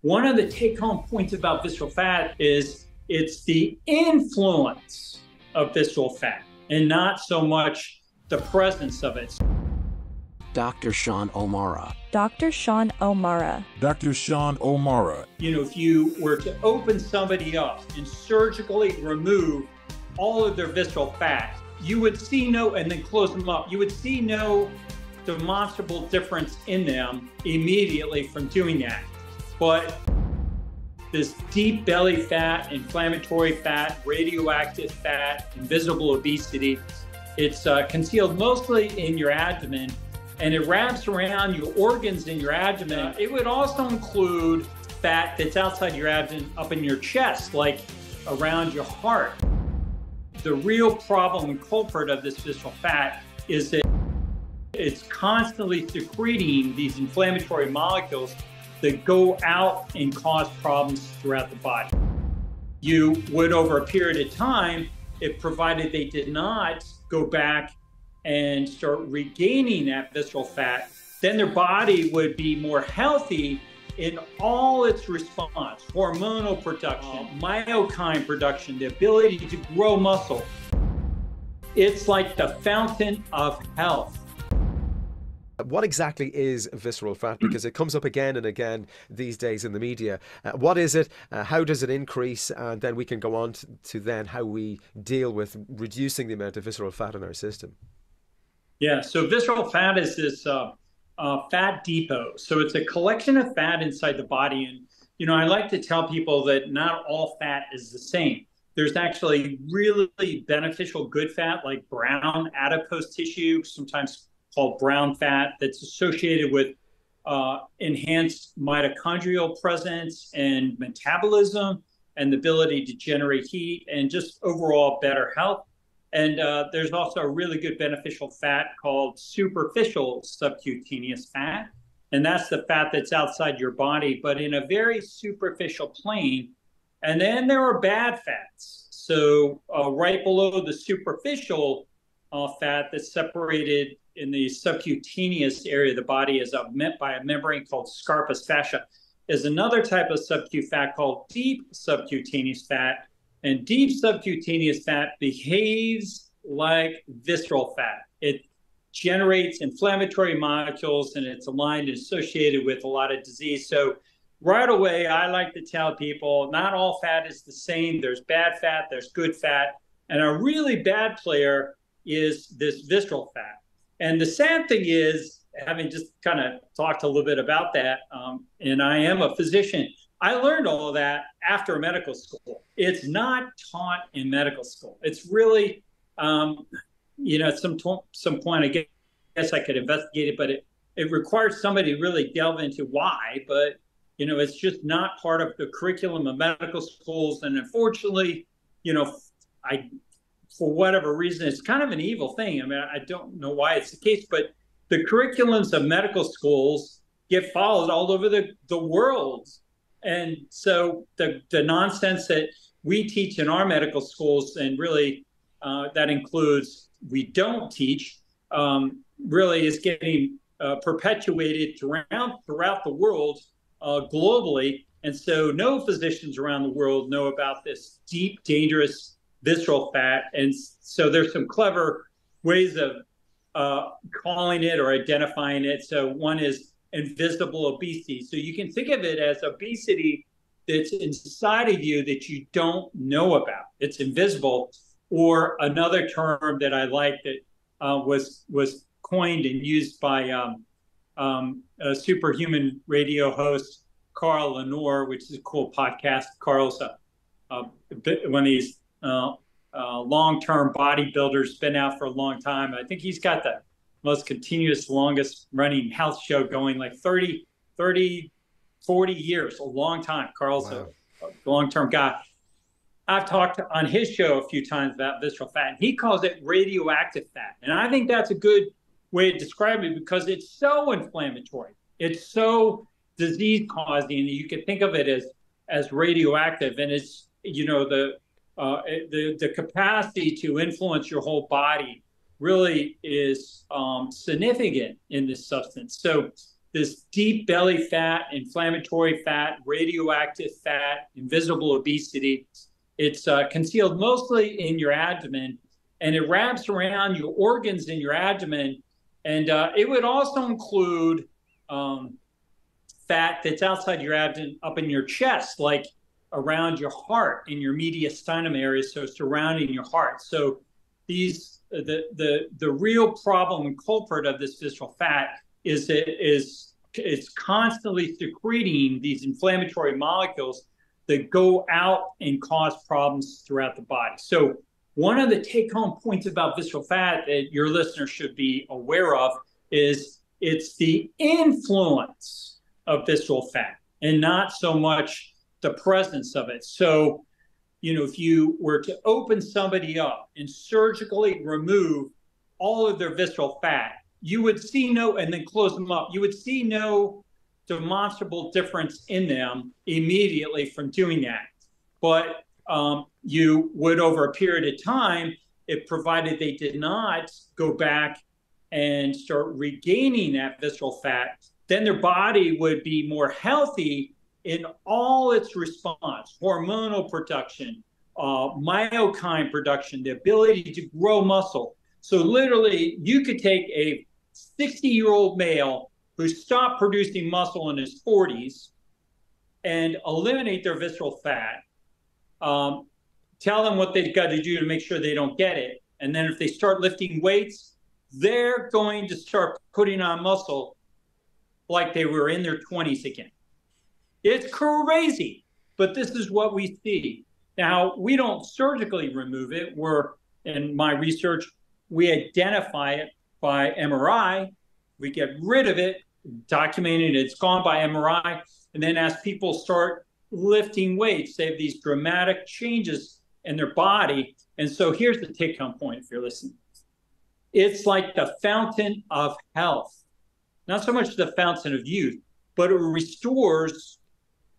One of the take-home points about visceral fat is it's the influence of visceral fat and not so much the presence of it. Dr. Sean O'Mara. Dr. Sean O'Mara. Dr. Sean O'Mara. If you were to open somebody up and surgically remove all of their visceral fat, you would see and then close them up, you would see no demonstrable difference in them immediately from doing that. But this deep belly fat, inflammatory fat, radioactive fat, invisible obesity, it's concealed mostly in your abdomen, and it wraps around your organs in your abdomen. It would also include fat that's outside your abdomen, up in your chest, like around your heart. The real problem and culprit of this visceral fat is that it's constantly secreting these inflammatory molecules that go out and cause problems throughout the body. You would, over a period of time, if provided they did not go back and start regaining that visceral fat, then their body would be more healthy in all its response: hormonal production, myokine production, the ability to grow muscle. It's like the fountain of health. What exactly is visceral fat? Because it comes up again and again these days in the media. What is it? How does it increase? And then we can go on to then how we deal with reducing the amount of visceral fat in our system. Yeah, so visceral fat is this fat depot. So it's a collection of fat inside the body. And, I like to tell people that not all fat is the same. There's actually really beneficial good fat, like brown adipose tissue, sometimes called brown fat, that's associated with enhanced mitochondrial presence and metabolism and the ability to generate heat and just overall better health. And there's also a really good beneficial fat called superficial subcutaneous fat. And that's the fat that's outside your body, but in a very superficial plane. And then there are bad fats. So right below the superficial fat that's separated in the subcutaneous area of the body is by a membrane called scarpus fascia, is another type of subcu fat called deep subcutaneous fat. And deep subcutaneous fat behaves like visceral fat. It generates inflammatory molecules, and it's aligned and associated with a lot of disease. So right away, I like to tell people not all fat is the same. There's bad fat, there's good fat. And a really bad player is this visceral fat. And the sad thing is, having just kind of talked a little bit about that, and I am a physician, I learned all of that after medical school. It's not taught in medical school. It's really, at some point, I guess I could investigate it, but it requires somebody to really delve into why. But, it's just not part of the curriculum of medical schools. And unfortunately, for whatever reason, it's kind of an evil thing. I mean, I don't know why it's the case, but the curriculums of medical schools get followed all over the world. And so the nonsense that we teach in our medical schools, and really that includes we don't teach, really is getting perpetuated throughout the world globally. And so no physicians around the world know about this deep, dangerous visceral fat. And so there's some clever ways of calling it or identifying it. So one is invisible obesity. So you can think of it as obesity that's inside of you that you don't know about. It's invisible. Or another term that I like that was coined and used by a superhuman radio host, Carl Lenore, which is a cool podcast. Carl's one of these long-term bodybuilders, been out for a long time. I think he's got the most continuous, longest running health show going, like 30, 40 years, a long time. Carl's a long-term guy. I've talked on his show a few times about visceral fat, and he calls it radioactive fat. And I think that's a good way to describe it because it's so inflammatory. It's so disease-causing, and you can think of it as radioactive. And it's, the capacity to influence your whole body really is significant in this substance. So this deep belly fat, inflammatory fat, radioactive fat, invisible obesity. It's concealed mostly in your abdomen, and it wraps around your organs in your abdomen. And it would also include fat that's outside your abdomen, up in your chest, like around your heart, in your mediastinum area, so surrounding your heart. So the real problem and culprit of this visceral fat is it's constantly secreting these inflammatory molecules that go out and cause problems throughout the body. So one of the take-home points about visceral fat that your listeners should be aware of is it's the influence of visceral fat and not so much the presence of it. So, if you were to open somebody up and surgically remove all of their visceral fat, you would see and then close them up, you would see no demonstrable difference in them immediately from doing that. But you would, over a period of time, if provided they did not go back and start regaining that visceral fat, then their body would be more healthy in all its response, hormonal production, myokine production, the ability to grow muscle. So literally, you could take a 60-year-old male who stopped producing muscle in his 40s and eliminate their visceral fat, tell them what they've got to do to make sure they don't get it. And then if they start lifting weights, they're going to start putting on muscle like they were in their 20s again. It's crazy, but this is what we see. Now, we don't surgically remove it. In my research, we identify it by MRI. We get rid of it, documented it's gone by MRI. And then as people start lifting weights, they have these dramatic changes in their body. And so here's the take-home point if you're listening. It's like the fountain of health. Not so much the fountain of youth, but it restores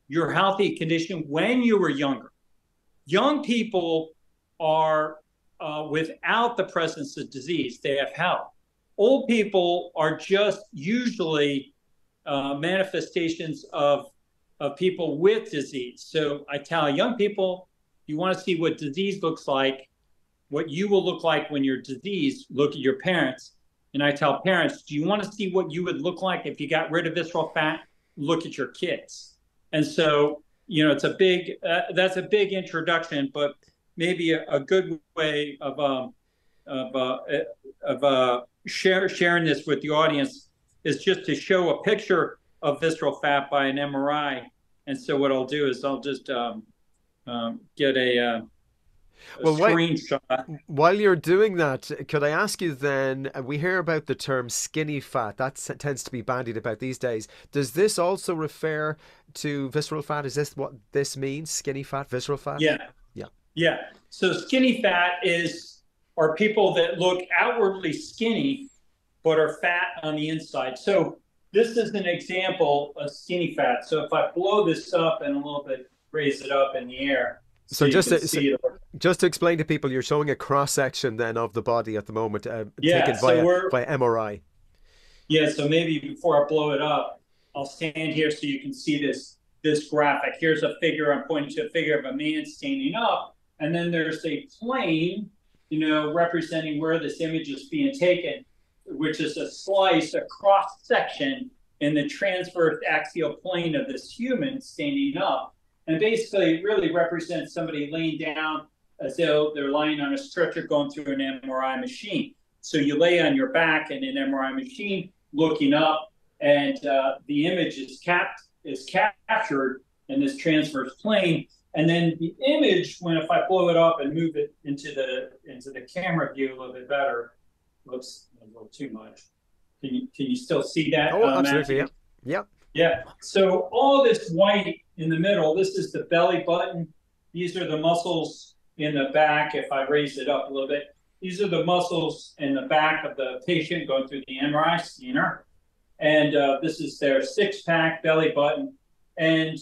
your healthy condition when you were younger. Young people are without the presence of disease. They have health. Old people are just usually manifestations of people with disease. So I tell young people, you want to see what disease looks like, what you will look like when you're diseased, look at your parents. And I tell parents, do you want to see what you would look like if you got rid of visceral fat? Look at your kids. And so, it's a big, that's a big introduction, but maybe a good way of sharing this with the audience is just to show a picture of visceral fat by an MRI. And so what I'll do is I'll just get a screenshot. While you're doing that, could I ask you then, we hear about the term skinny fat, that tends to be bandied about these days. Does this also refer to visceral fat? Is this what this means, skinny fat, visceral fat? Yeah. So skinny fat are people that look outwardly skinny, but are fat on the inside. So this is an example of skinny fat. So if I blow this up and a little bit, raise it up in the air. So just to explain to people, you're showing a cross section then of the body at the moment, taken by MRI. Yeah. So maybe before I blow it up, I'll stand here so you can see this graphic. Here's a figure. I'm pointing to a figure of a man standing up, and then there's a plane, representing where this image is being taken, which is a slice, a cross section in the transverse axial plane of this human standing up. And basically, it really represents somebody laying down as though they're lying on a stretcher going through an MRI machine. So you lay on your back in an MRI machine, looking up, and the image is captured in this transverse plane. And then the image, if I blow it up and move it into the camera view a little bit better, looks a little too much. Can you still see that? Oh, absolutely. Yeah. So all this white in the middle, this is the belly button. These are the muscles in the back. If I raise it up a little bit, these are the muscles in the back of the patient going through the MRI scanner. And this is their six-pack belly button. And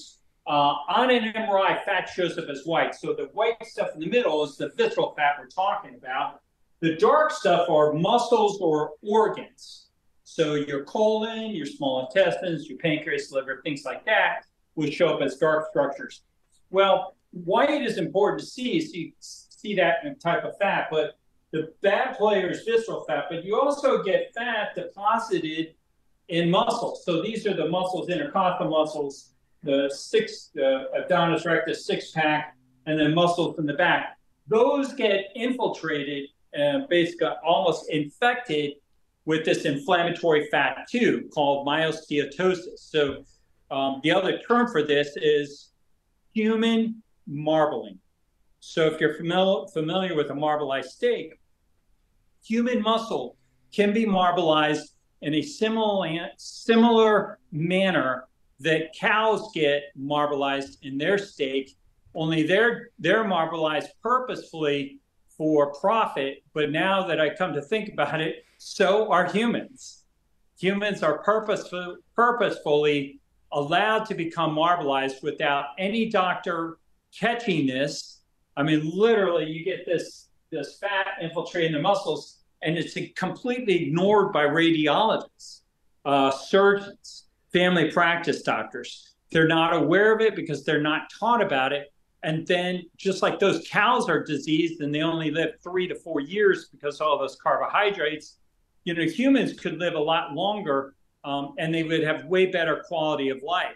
on an MRI, fat shows up as white. So the white stuff in the middle is the visceral fat we're talking about. The dark stuff are muscles or organs. So your colon, your small intestines, your pancreas, liver, things like that would show up as dark structures. Well, white is important to see, so you see that in type of fat, but the bad player is visceral fat, but you also get fat deposited in muscles. So these are the muscles, intercostal muscles, the abdominis rectus, six-pack, and then muscles in the back. Those get infiltrated and basically almost infected with this inflammatory fat too, called myosteatosis. So the other term for this is human marbling. So if you're familiar with a marbleized steak, human muscle can be marbleized in a similar manner that cows get marbleized in their steak, only they're marbleized purposefully for profit. But now that I come to think about it, so are humans. Humans are purposefully allowed to become marbleized without any doctor catching this. I mean, literally, you get this fat infiltrating the muscles, and it's completely ignored by radiologists, surgeons, family practice doctors. They're not aware of it because they're not taught about it. And then just like those cows are diseased and they only live 3 to 4 years because of all those carbohydrates, humans could live a lot longer, and they would have way better quality of life.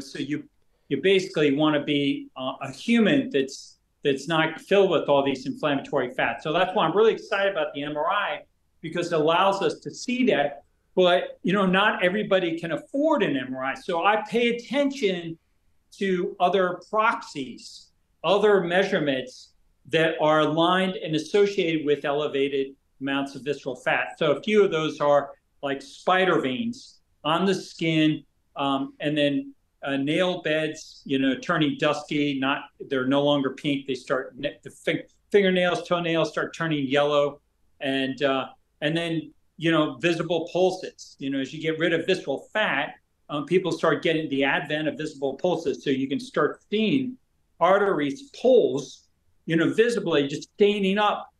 So you basically want to be a human that's not filled with all these inflammatory fats. So that's why I'm really excited about the MRI, because it allows us to see that. But not everybody can afford an MRI. So I pay attention to other proxies, other measurements that are aligned and associated with elevated amounts of visceral fat. So a few of those are like spider veins on the skin, and then nail beds, turning dusky, they're no longer pink. They start, the fingernails, toenails start turning yellow, and then, visible pulses. As you get rid of visceral fat, people start getting the advent of visible pulses. So you can start seeing arteries pulse, visibly just staining up.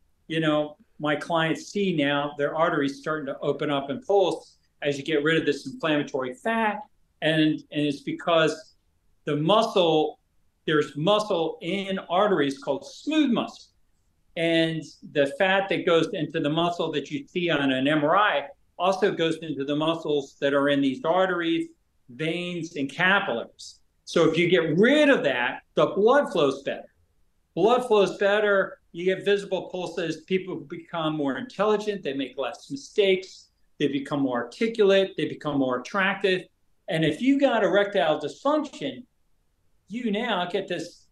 My clients see now their arteries starting to open up and pulse as you get rid of this inflammatory fat. And it's because there's muscle in arteries called smooth muscle. And the fat that goes into the muscle that you see on an MRI also goes into the muscles that are in these arteries, veins, and capillaries. So if you get rid of that, the blood flows better. Blood flows better, you get visible pulses, people become more intelligent, they make less mistakes, they become more articulate, they become more attractive. And if you got erectile dysfunction, you now get this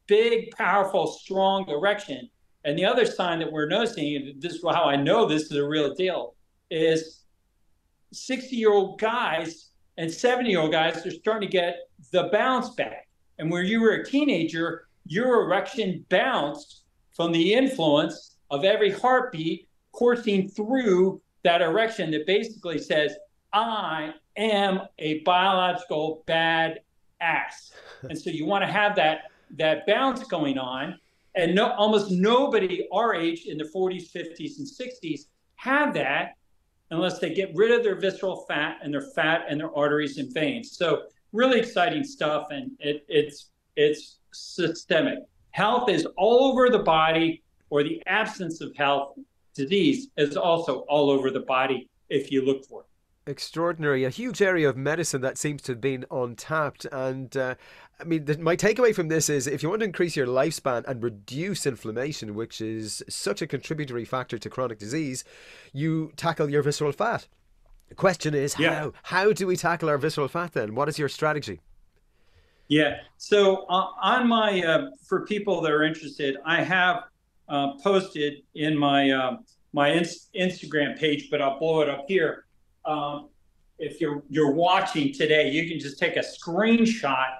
big, powerful, strong erection. And the other sign that we're noticing, and this is how I know this is a real deal, is 60-year-old guys and 70-year-old guys are starting to get the bounce back. And when you were a teenager, your erection bounced from the influence of every heartbeat coursing through that erection that basically says, I am a biological bad ass. And so you want to have that bounce going on. And almost nobody our age in their 40s, 50s, and 60s have that unless they get rid of their visceral fat and their arteries and veins. So really exciting stuff, and it's systemic. Health is all over the body, or the absence of health, disease, is also all over the body if you look for it. Extraordinary. A huge area of medicine that seems to have been untapped. And my takeaway from this is, if you want to increase your lifespan and reduce inflammation, which is such a contributory factor to chronic disease, you tackle your visceral fat. The question is, how do we tackle our visceral fat then? What is your strategy? Yeah. So on my, for people that are interested, I have posted in my Instagram page, but I'll blow it up here. If you're watching today, you can just take a screenshot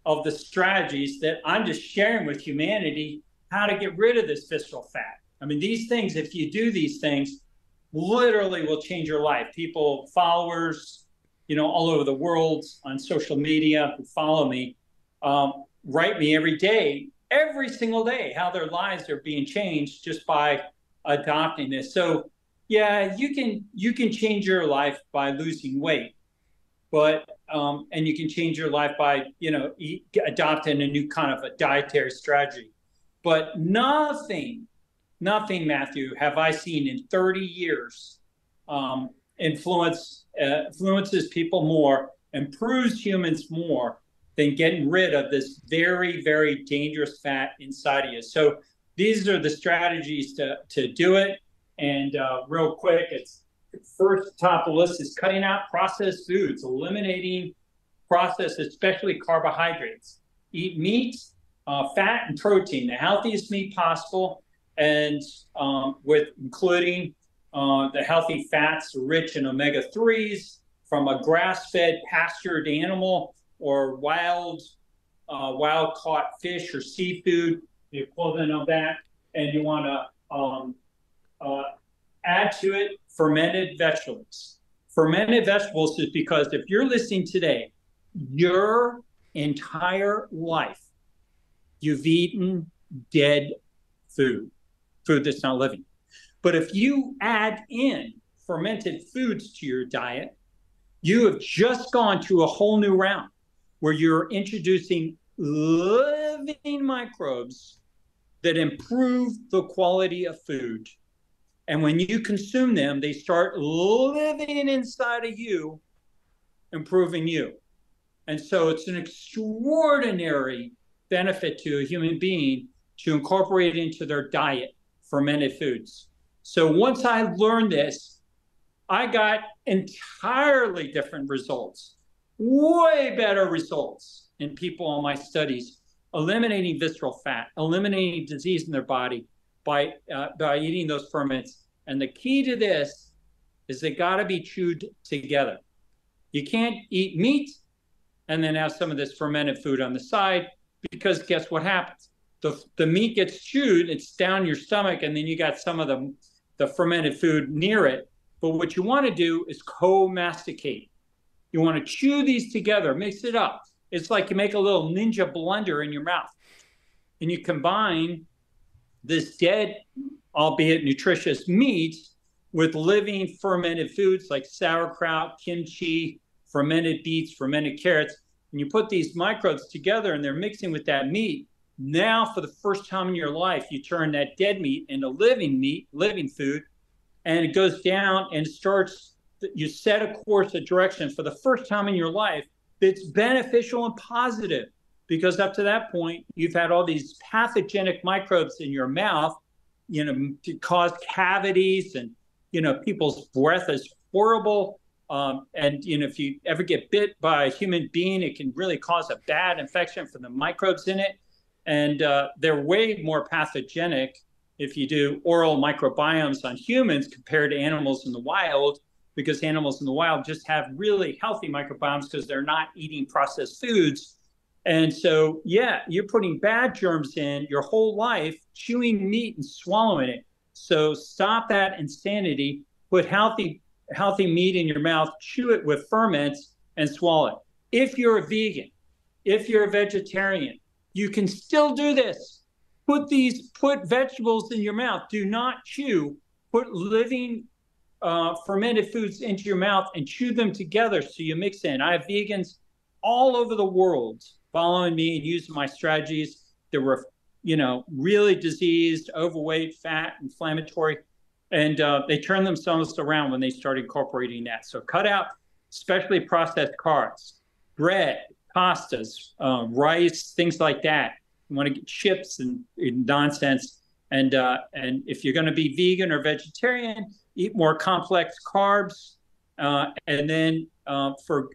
of the strategies that I'm just sharing with humanity, how to get rid of this visceral fat. I mean, these things, if you do these things, literally will change your life. People, followers, all over the world on social media who follow me, write me every single day, how their lives are being changed just by adopting this. So, Yeah, you can change your life by losing weight, but and you can change your life by adopting a new kind of a dietary strategy. But nothing, Matthew, have I seen in 30 years influences people more, improves humans more than getting rid of this very, very dangerous fat inside of you. So these are the strategies to do it. And real quick, it's first top of the list is cutting out processed foods, eliminating processed, especially carbohydrates. Eat meat, fat, and protein, the healthiest meat possible, and with including the healthy fats rich in omega-3s from a grass-fed pastured animal or wild caught fish or seafood, the equivalent of that. And you want to add to it fermented vegetables. Fermented vegetables is because if you're listening today, your entire life, you've eaten dead food that's not living. But if you add in fermented foods to your diet, you have just gone to a whole new round where you're introducing living microbes that improve the quality of food. And when you consume them, they start living inside of you, improving you. And so it's an extraordinary benefit to a human being to incorporate into their diet fermented foods. So once I learned this, I got entirely different results, way better results in people in my studies, eliminating visceral fat, eliminating disease in their body by eating those ferments. And the key to this is they got to be chewed together. You can't eat meat and then have some of this fermented food on the side, because guess what happens? The meat gets chewed, it's down your stomach, and then you got some of the fermented food near it. But what you want to do is co-masticate. You want to chew these together, mix it up. It's like you make a little ninja blender in your mouth, and you combine this dead, albeit nutritious meat with living fermented foods like sauerkraut, kimchi, fermented beets, fermented carrots, and you put these microbes together and they're mixing with that meat. Now, for the first time in your life, you turn that dead meat into living meat, living food, and it goes down and starts, you set a course, a direction for the first time in your life that's beneficial and positive. Because up to that point, you've had all these pathogenic microbes in your mouth, to cause cavities, and, people's breath is horrible. And, if you ever get bit by a human being, it can really cause a bad infection from the microbes in it. And they're way more pathogenic if you do oral microbiomes on humans compared to animals in the wild, because animals in the wild just have really healthy microbiomes because they're not eating processed foods. And so, yeah, you're putting bad germs in your whole life, chewing meat and swallowing it. So stop that insanity. Put healthy meat in your mouth, chew it with ferments, and swallow it. If you're a vegan, if you're a vegetarian, you can still do this. Put vegetables in your mouth. Do not chew. Put living fermented foods into your mouth and chew them together so you mix in. I have vegans all over the world following me and using my strategies that were, really diseased, overweight, fat, inflammatory. And they turned themselves around when they started incorporating that. So cut out especially processed carbs, bread, pastas, rice, things like that. You want to get chips and nonsense. And if you're going to be vegan or vegetarian, eat more complex carbs. And then for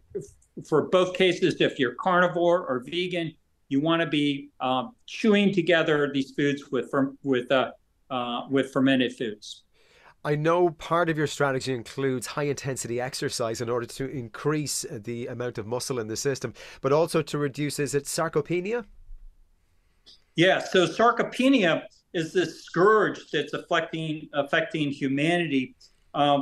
both cases, if you're carnivore or vegan, you want to be chewing together these foods with fermented foods. I know part of your strategy includes high intensity exercise in order to increase the amount of muscle in the system, but also to reduce, is it sarcopenia? Yeah, so sarcopenia is this scourge that's affecting humanity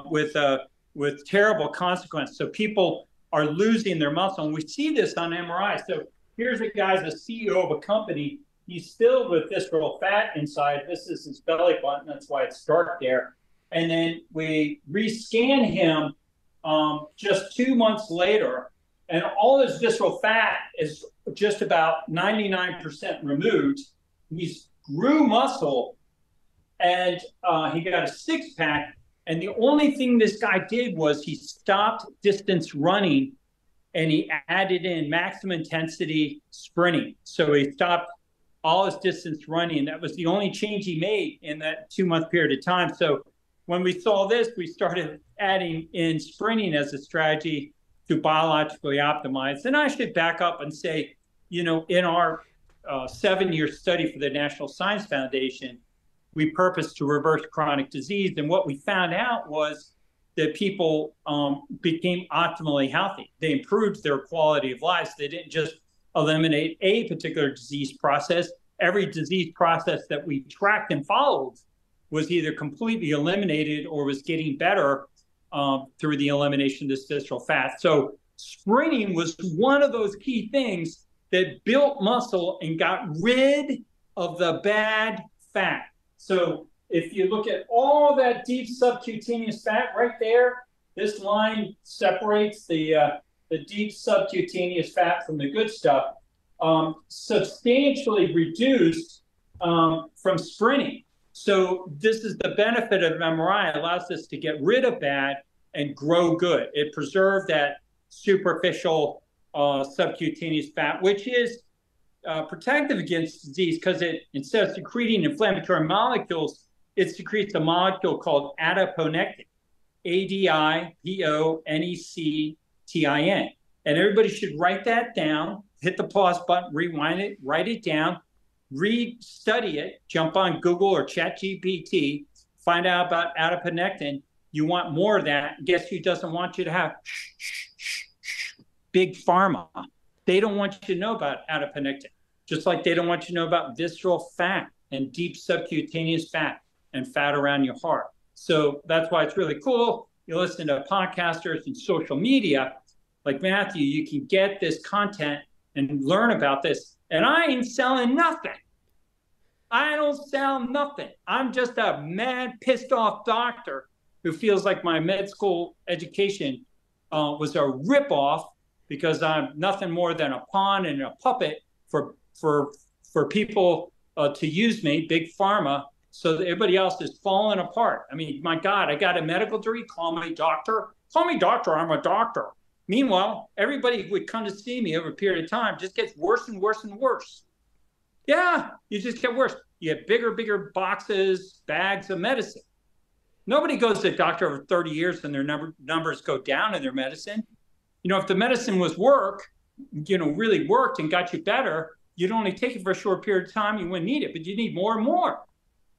with terrible consequences. So people are losing their muscle, and we see this on MRI. So here's a guy's a CEO of a company. He's filled with visceral fat inside. This is his belly button. That's why it's dark there. And then we rescan him just 2 months later, and all his visceral fat is just about 99% removed. He's grew muscle, and he got a six-pack. And the only thing this guy did was he stopped distance running, and he added in maximum intensity sprinting. So he stopped all his distance running. That was the only change he made in that 2-month period of time. So when we saw this, we started adding in sprinting as a strategy to biologically optimize. And I should back up and say, in our 7-year study for the National Science Foundation, we purposed to reverse chronic disease. And what we found out was that people became optimally healthy. They improved their quality of life. They didn't just eliminate a particular disease process. Every disease process that we tracked and followed was either completely eliminated or was getting better through the elimination of this visceral fat. So sprinting was one of those key things that built muscle and got rid of the bad fat. So if you look at all that deep subcutaneous fat right there, this line separates the deep subcutaneous fat from the good stuff, substantially reduced from sprinting. So this is the benefit of MRI. It allows us to get rid of bad and grow good. It preserved that superficial subcutaneous fat, which is protective against disease because instead of secreting inflammatory molecules, it secretes a molecule called adiponectin, adiponectin. And everybody should write that down, hit the pause button, rewind it, write it down, study it, jump on Google or ChatGPT, find out about adiponectin. You want more of that. Guess who doesn't want you to have big pharma? They don't want you to know about adiponectin, just like they don't want you to know about visceral fat and deep subcutaneous fat and fat around your heart. So that's why it's really cool. You listen to podcasters and social media like Matthew, you can get this content and learn about this. And I ain't selling nothing. I don't sell nothing. I'm just a mad, pissed off doctor who feels like my med school education was a ripoff because I'm nothing more than a pawn and a puppet for people to use me, big pharma, so that everybody else is falling apart. I mean, my God, I got a medical degree. Call me doctor. Call me doctor. I'm a doctor. Meanwhile, everybody who would come to see me over a period of time just gets worse and worse and worse. Yeah, you just get worse. You get bigger boxes, bags of medicine. Nobody goes to a doctor over 30 years and their numbers go down in their medicine. If the medicine was really worked and got you better, you'd only take it for a short period of time. You wouldn't need it, but you need more and more.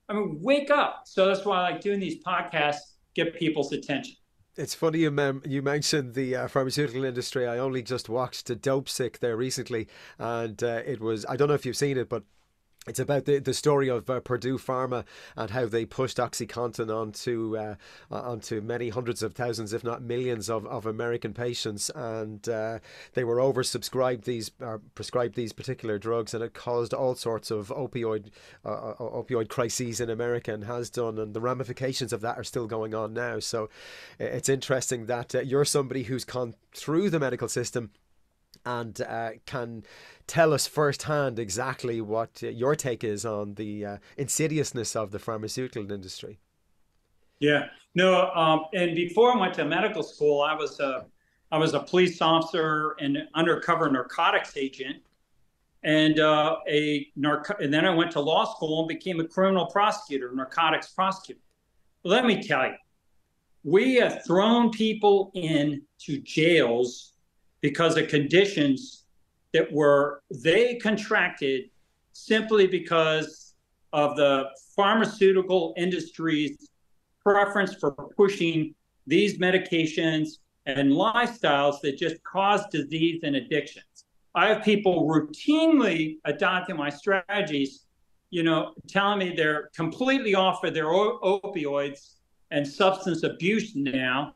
I mean, wake up. So that's why I like doing these podcasts, get people's attention. It's funny you mentioned the pharmaceutical industry. I only just watched Dope Sick there recently, and it was, I don't know if you've seen it, but it's about the story of Purdue Pharma and how they pushed OxyContin onto many hundreds of thousands, if not millions, of American patients, and they were oversubscribed prescribed these particular drugs, and it caused all sorts of opioid crises in America, and has done, and the ramifications of that are still going on now. So it's interesting that you're somebody who's gone through the medical system and can tell us firsthand exactly what your take is on the insidiousness of the pharmaceutical industry. Yeah, no, and before I went to medical school, I was a police officer and undercover narcotics agent, and then I went to law school and became a criminal prosecutor, narcotics prosecutor. Let me tell you, we have thrown people into jails because of conditions that they contracted simply because of the pharmaceutical industry's preference for pushing these medications and lifestyles that just cause disease and addictions. I have people routinely adopting my strategies, telling me they're completely off of their opioids and substance abuse now,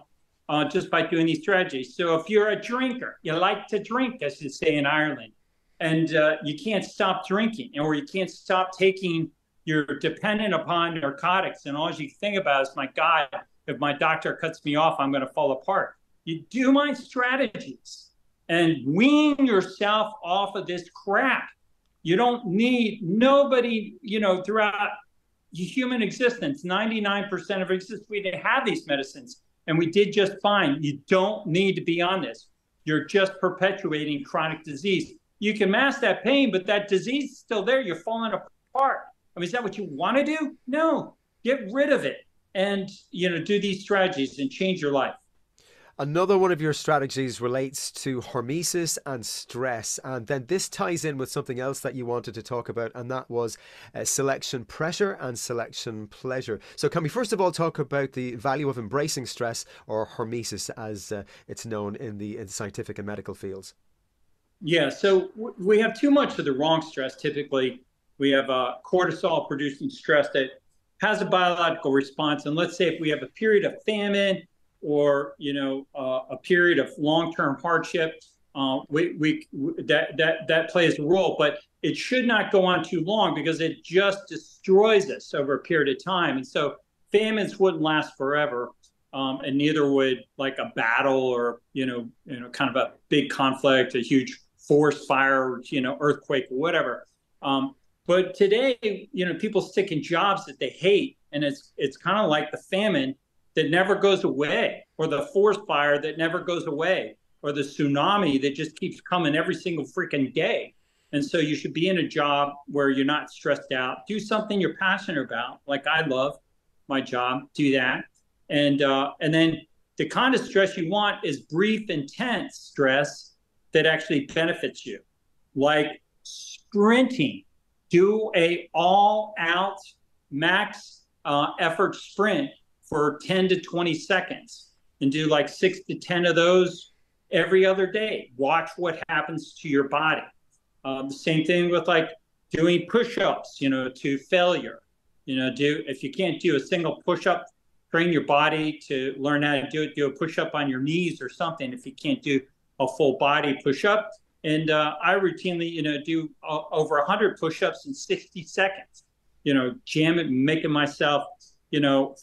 just by doing these strategies. So if you're a drinker, you like to drink, as you say in Ireland, and you can't stop drinking, or you can't stop taking, you're dependent upon narcotics, and all you think about is, my God, if my doctor cuts me off, I'm going to fall apart. You do my strategies and wean yourself off of this crap. You don't need nobody, throughout human existence, 99% of existence, we didn't have these medicines, and we did just fine. You don't need to be on this. You're just perpetuating chronic disease. You can mask that pain, but that disease is still there. You're falling apart. I mean, is that what you want to do? No, get rid of it and, do these strategies and change your life. Another one of your strategies relates to hormesis and stress. And then this ties in with something else that you wanted to talk about, and that was selection pressure and selection pleasure. So can we first of all talk about the value of embracing stress, or hormesis as it's known in the scientific and medical fields? Yeah, so we have too much of the wrong stress typically. We have cortisol producing stress that has a biological response. And let's say if we have a period of famine, or a period of long-term hardship, that plays a role, but it should not go on too long, because it just destroys us over a period of time. And so famines wouldn't last forever, and neither would like a battle, or kind of a big conflict, a huge forest fire, earthquake, or whatever. But today, people stick in jobs that they hate, and it's kind of like the famine that never goes away, or the forest fire that never goes away, or the tsunami that just keeps coming every single freaking day. And so you should be in a job where you're not stressed out. Do something you're passionate about. Like, I love my job, do that. And then the kind of stress you want is brief, intense stress that actually benefits you. Like sprinting, do a all-out max effort sprint for 10 to 20 seconds, and do like 6 to 10 of those every other day. Watch what happens to your body. The same thing with like doing push-ups, to failure. If you can't do a single push-up, train your body to learn how to do it. Do a push-up on your knees or something if you can't do a full body push-up. And I routinely, do over 100 push-ups in 60 seconds. Jamming, making myself,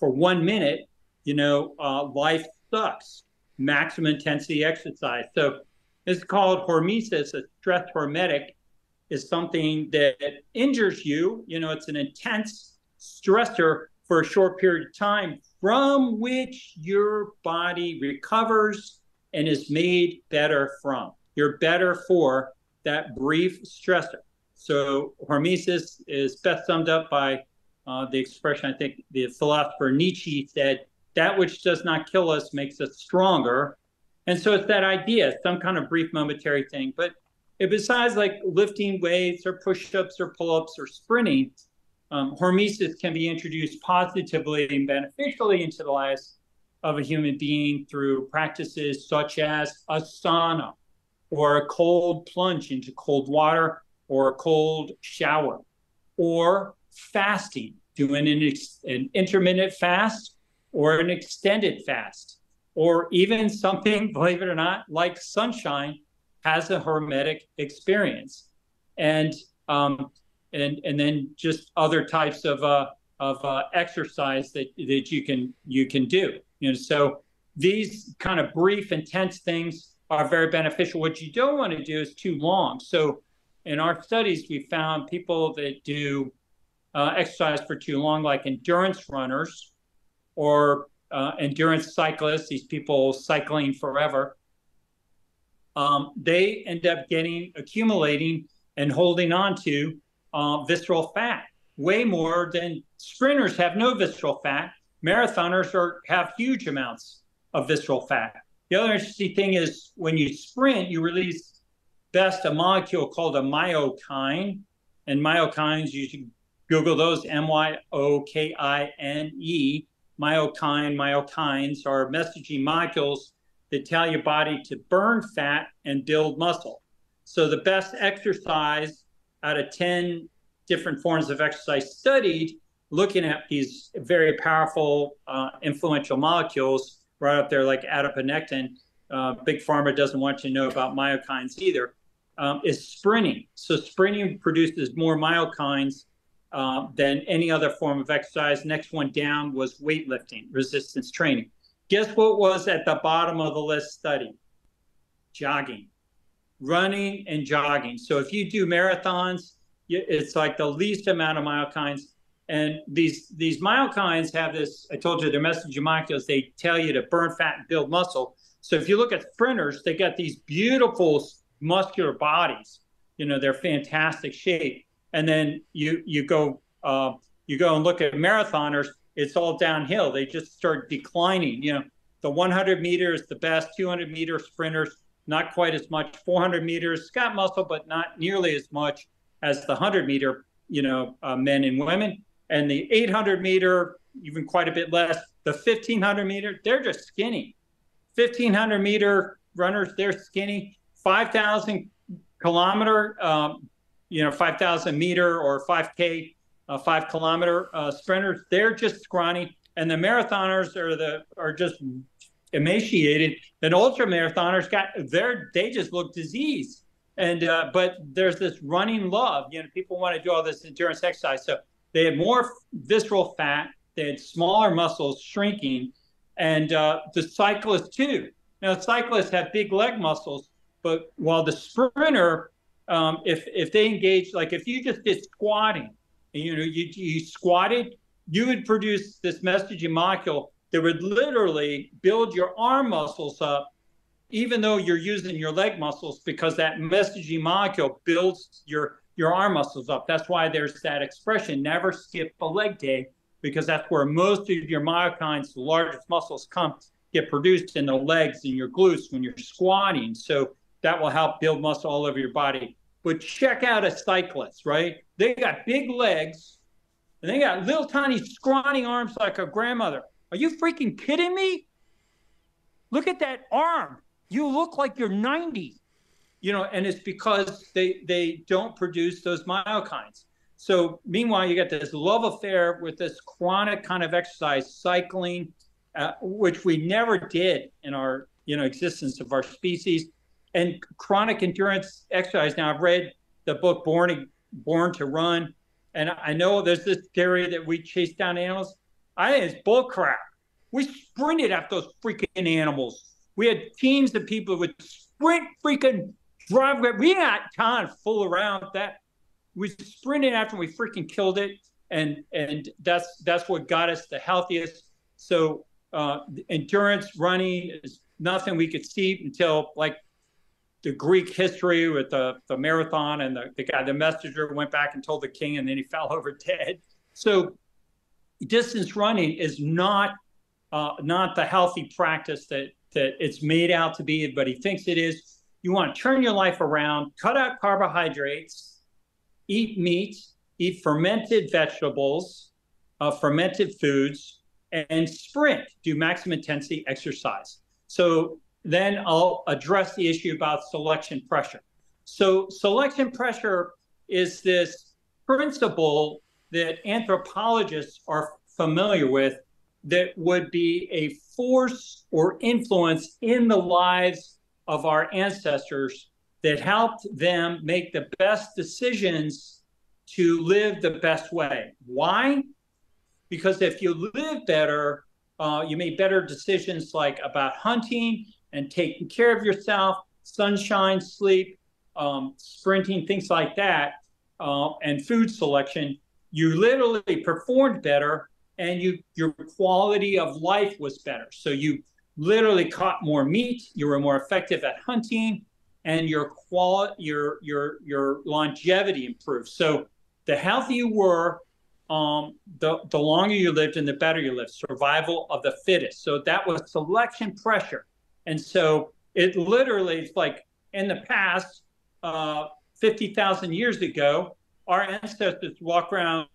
for 1 minute, life sucks. Maximum intensity exercise. So it's called hormesis. A stress hormetic is something that injures you. It's an intense stressor for a short period of time, from which your body recovers and is made better from. You're better for that brief stressor. So hormesis is best summed up by the expression, I think the philosopher Nietzsche said, that which does not kill us makes us stronger. And so it's that idea, some kind of brief momentary thing. But besides like lifting weights or push-ups or pull-ups or sprinting, hormesis can be introduced positively and beneficially into the lives of a human being through practices such as a sauna, or a cold plunge into cold water, or a cold shower, or fasting, doing an intermittent fast or an extended fast, or even something, believe it or not, like sunshine has a hormetic experience. And then just other types of exercise that you can do. So these kind of brief, intense things are very beneficial. What you don't want to do is too long. So in our studies, we found people that do exercise for too long, like endurance runners or endurance cyclists, these people cycling forever, they end up accumulating and holding on to visceral fat, way more than sprinters have no visceral fat. Marathoners have huge amounts of visceral fat. The other interesting thing is when you sprint, you release a molecule called a myokine. And myokines, you should Google those, myokine. Myokines are messaging molecules that tell your body to burn fat and build muscle. So the best exercise out of 10 different forms of exercise studied, looking at these very powerful, influential molecules, right up there like adiponectin, Big Pharma doesn't want you to know about myokines either, is sprinting. So sprinting produces more myokines than any other form of exercise. Next one down was weightlifting, resistance training. Guess what was at the bottom of the list study? Jogging, running and jogging. So if you do marathons, it's like the least amount of myokines. And these myokines have this, I told you, they're messenger molecules. They tell you to burn fat and build muscle. So if you look at sprinters, they got these beautiful muscular bodies. They're fantastic shape. And then you go and look at marathoners, it's all downhill. They just start declining. The 100 meters, the best, 200-meter sprinters, not quite as much. 400 meters, got muscle, but not nearly as much as the 100-meter, men and women. And the 800-meter, even quite a bit less. The 1500-meter, they're just skinny. 1500-meter runners, they're skinny. 5,000 kilometer, 5,000 meter or 5K, 5-kilometer sprinters, they're just scrawny. And the marathoners are just emaciated. And ultra marathoners they just look diseased. And but there's this running love. People want to do all this endurance exercise. So they had more visceral fat. They had smaller muscles shrinking, and the cyclists too. Now, cyclists have big leg muscles, but while the sprinter, if they engage, like if you just did squatting, and, you squatted, you would produce this messaging molecule that would literally build your arm muscles up, even though you're using your leg muscles, because that messaging molecule builds your arm muscles up. That's why there's that expression, never skip a leg day, because that's where most of your myokines, the largest muscles, get produced in the legs and your glutes when you're squatting. So that will help build muscle all over your body. But check out a cyclist, right? They got big legs and they got little tiny scrawny arms like a grandmother. Are you freaking kidding me? Look at that arm. You look like you're 90. And it's because they don't produce those myokines. So meanwhile, you get this love affair with this chronic kind of exercise, cycling, which we never did in our existence of our species, and chronic endurance exercise. Now, I've read the book Born to Run, and I know there's this theory that we chase down animals. I think it's bull crap. We sprinted after those freaking animals. We had teams of people who would sprint freaking drive. We didn't have time to fool around with that. We sprinted after we freaking killed it. And that's what got us the healthiest. So endurance running is nothing we could see until like the Greek history with the marathon, and the guy, the messenger, went back and told the king, and then he fell over dead. So distance running is not the healthy practice that it's made out to be, but he thinks it is. You want to turn your life around, cut out carbohydrates, eat meat, eat fermented vegetables, fermented foods, and sprint, do maximum intensity exercise. So then I'll address the issue about selection pressure. So selection pressure is this principle that anthropologists are familiar with that would be a force or influence in the lives of our ancestors that helped them make the best decisions to live the best way. Why? Because if you live better, you make better decisions like about hunting and taking care of yourself, sunshine, sleep, sprinting, things like that, and food selection. You literally performed better, and your quality of life was better. So you literally caught more meat, you were more effective at hunting, and your longevity improved. So the healthier you were, the longer you lived and the better you lived. Survival of the fittest. So that was selection pressure. And so it literally is like in the past, 50,000 years ago, our ancestors walk around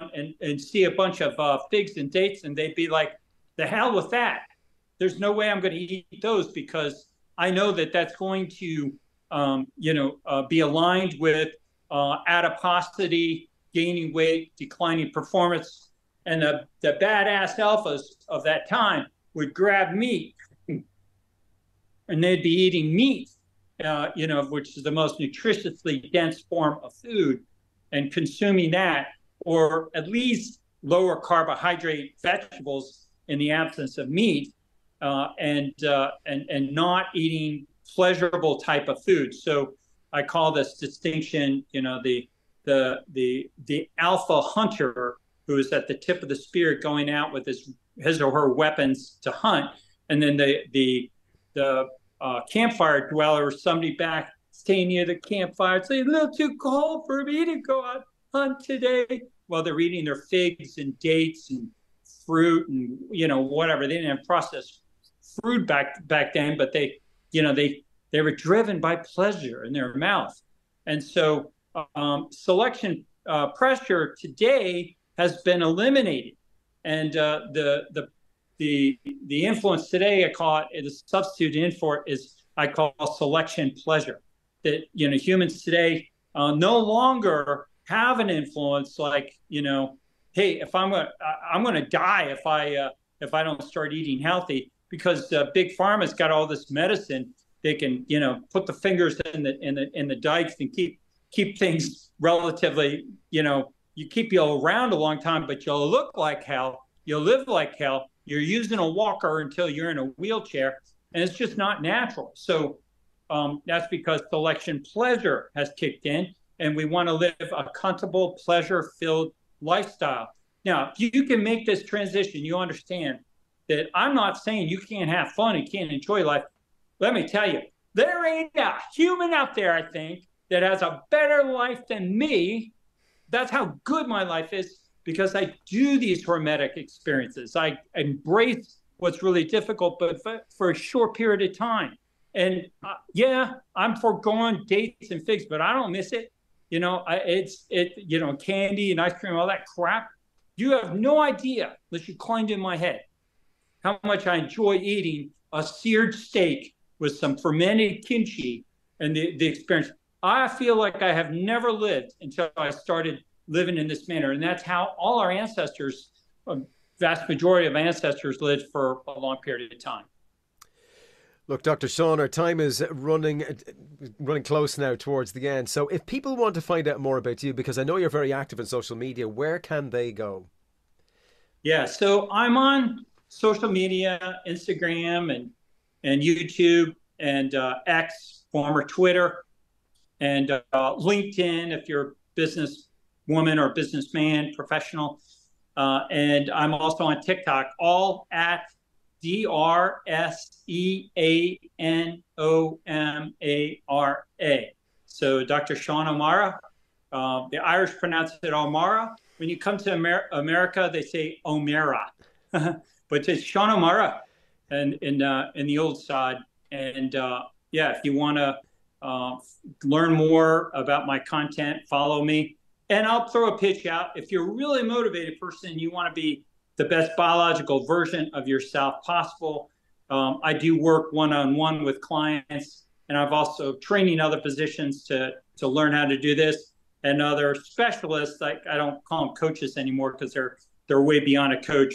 and see a bunch of figs and dates, and they'd be like, the hell with that. There's no way I'm going to eat those, because I know that that's going to, be aligned with adiposity, gaining weight, declining performance. And the badass alphas of that time would grab meat, and they'd be eating meat, which is the most nutritiously dense form of food, and consuming that. or at least lower carbohydrate vegetables in the absence of meat, and not eating pleasurable type of food. So I call this distinction, the alpha hunter who is at the tip of the spear going out with his or her weapons to hunt, and then the campfire dweller, somebody back staying near the campfire. It's a little too cold for me to go out hunt today. While they're eating their figs and dates and fruit and whatever. They didn't have processed fruit back then, but they were driven by pleasure in their mouth. And so selection pressure today has been eliminated, and the influence today, I call it, the substitute in for it is, I call selection pleasure. That humans today no longer have an influence like, hey, if I'm gonna die if I don't start eating healthy, because big pharma's got all this medicine. They can put the fingers in the dikes and keep things relatively, you keep you around a long time, but you'll look like hell, you'll live like hell, you're using a walker until you're in a wheelchair, and it's just not natural. So that's because selection pleasure has kicked in, and we want to live a comfortable, pleasure-filled lifestyle. Now, if you can make this transition, you understand that I'm not saying you can't have fun and can't enjoy life. Let me tell you, there ain't a human out there, I think, that has a better life than me. That's how good my life is, because I do these hormetic experiences. I embrace what's really difficult, but for a short period of time. And yeah, I'm foregoing dates and figs, but I don't miss it. Candy and ice cream, all that crap. You have no idea, unless you climbed in my head, how much I enjoy eating a seared steak with some fermented kimchi and the experience. I feel like I have never lived until I started living in this manner. And that's how all our ancestors, a vast majority of ancestors, lived for a long period of time. Look, Dr. Sean, our time is running close now towards the end. So if people want to find out more about you, because I know you're very active in social media, where can they go? Yeah, so I'm on social media, Instagram and YouTube and X, former Twitter, and LinkedIn if you're a business woman or businessman, professional. And I'm also on TikTok, all at DrSeanomara. So Dr. Sean O'Mara. The Irish pronounce it O'Mara. When you come to America, they say O'Mara. But it's Sean O'Mara and in the old side. And yeah, if you want to learn more about my content, follow me. And I'll throw a pitch out. If you're a really motivated person, you want to be the best biological version of yourself possible. I do work one-on-one with clients, and I've also training other physicians to learn how to do this, and other specialists. Like, I don't call them coaches anymore because they're way beyond a coach.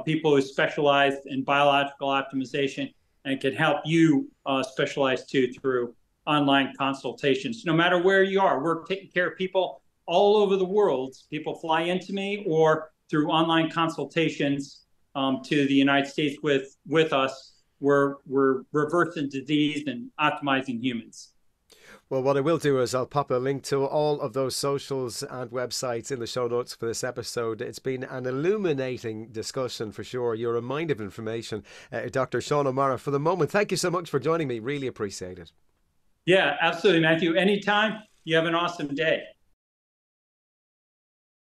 People who specialize in biological optimization and can help you specialize too through online consultations. No matter where you are, we're taking care of people all over the world. People fly into me or through online consultations to the United States with us. We're reversing disease and optimizing humans. Well, what I will do is I'll pop a link to all of those socials and websites in the show notes for this episode. It's been an illuminating discussion for sure. You're a mind of information, Dr. Sean O'Mara. For the moment, thank you so much for joining me. Really appreciate it. Yeah, absolutely, Matthew. Anytime. You have an awesome day.